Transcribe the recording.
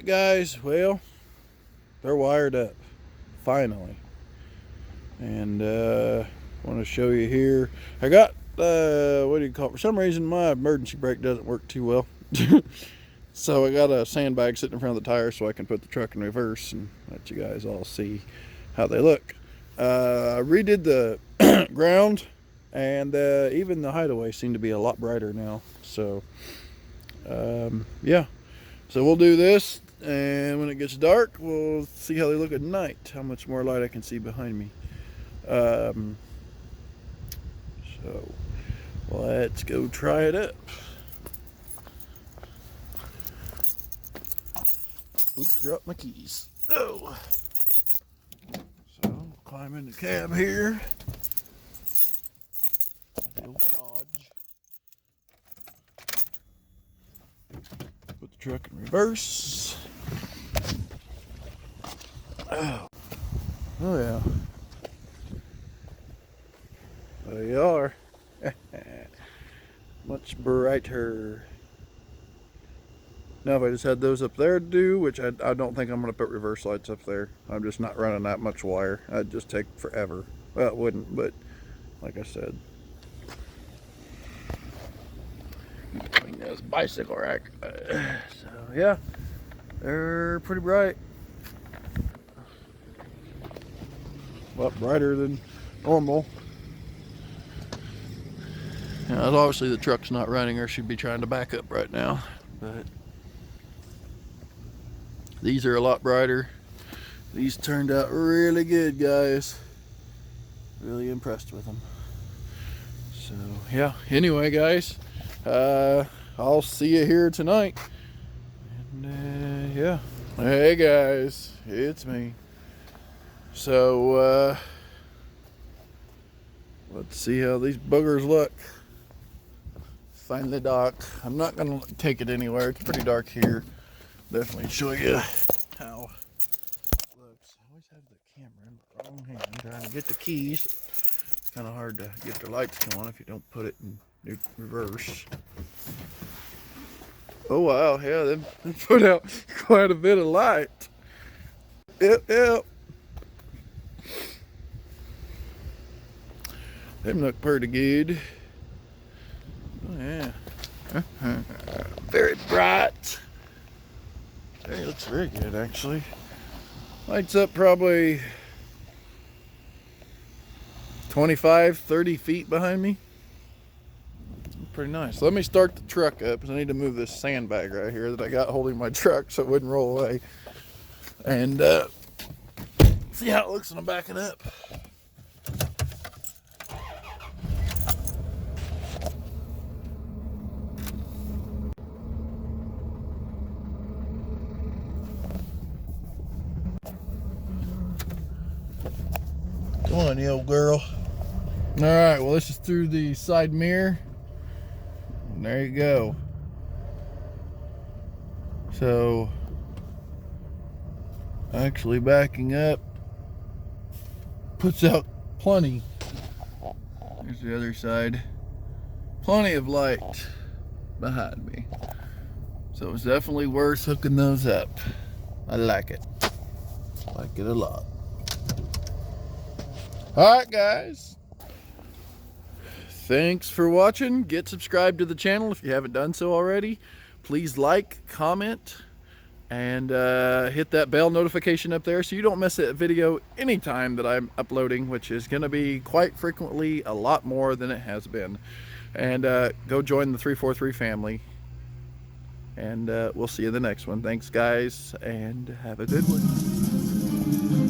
guys, well, they're wired up finally, and I want to show you here. I got what do you call it? For some reason my emergency brake doesn't work too well. So I got a sandbag sitting in front of the tire so I can put the truck in reverse and let you guys all see how they look. I redid the ground, and even the hideaway seemed to be a lot brighter now. So yeah, so we'll do this, and when it gets dark we'll see how they look at night, how much more light I can see behind me. So let's go try it up. Oops, dropped my keys. Oh. So, climb in the cab here. Dodge. Put the truck in reverse. Oh. Oh yeah. There you are. Much brighter. Now if I just had those up there to do, which I don't think I'm going to put reverse lights up there. I'm just not running that much wire. That'd just take forever. Well, it wouldn't, but like I said. Clean this bicycle rack. So yeah, they're pretty bright. Well, brighter than normal. Now, obviously the truck's not running, or she'd be trying to back up right now, but these are a lot brighter. These turned out really good, guys. Really impressed with them. So yeah, anyway guys, I'll see you here tonight. And yeah, hey guys, it's me. So let's see how these boogers look. Finally dark. I'm not gonna take it anywhere. It's pretty dark here. Definitely show you how it looks. I always have the camera in the wrong hand trying to get the keys. It's kind of hard to get the lights going if you don't put it in reverse. Oh wow, yeah, they put out quite a bit of light. Yep. Them look pretty good. Oh yeah. Very bright. Hey, looks very good actually. Lights up probably 25, 30 feet behind me. Pretty nice. Let me start the truck up because I need to move this sandbag right here that I got holding my truck so it wouldn't roll away. And see how it looks when I'm backing up. Come on, you old girl. All right, well, this is through the side mirror. And there you go. So, actually backing up puts out plenty. Here's the other side. Plenty of light behind me. So it's definitely worth hooking those up. I like it. Like it a lot. Alright guys, thanks for watching. Get subscribed to the channel if you haven't done so already. Please like, comment, and hit that bell notification up there so you don't miss a video anytime that I'm uploading, which is going to be quite frequently, a lot more than it has been. And go join the 343 family, and we'll see you in the next one. Thanks guys, and have a good one.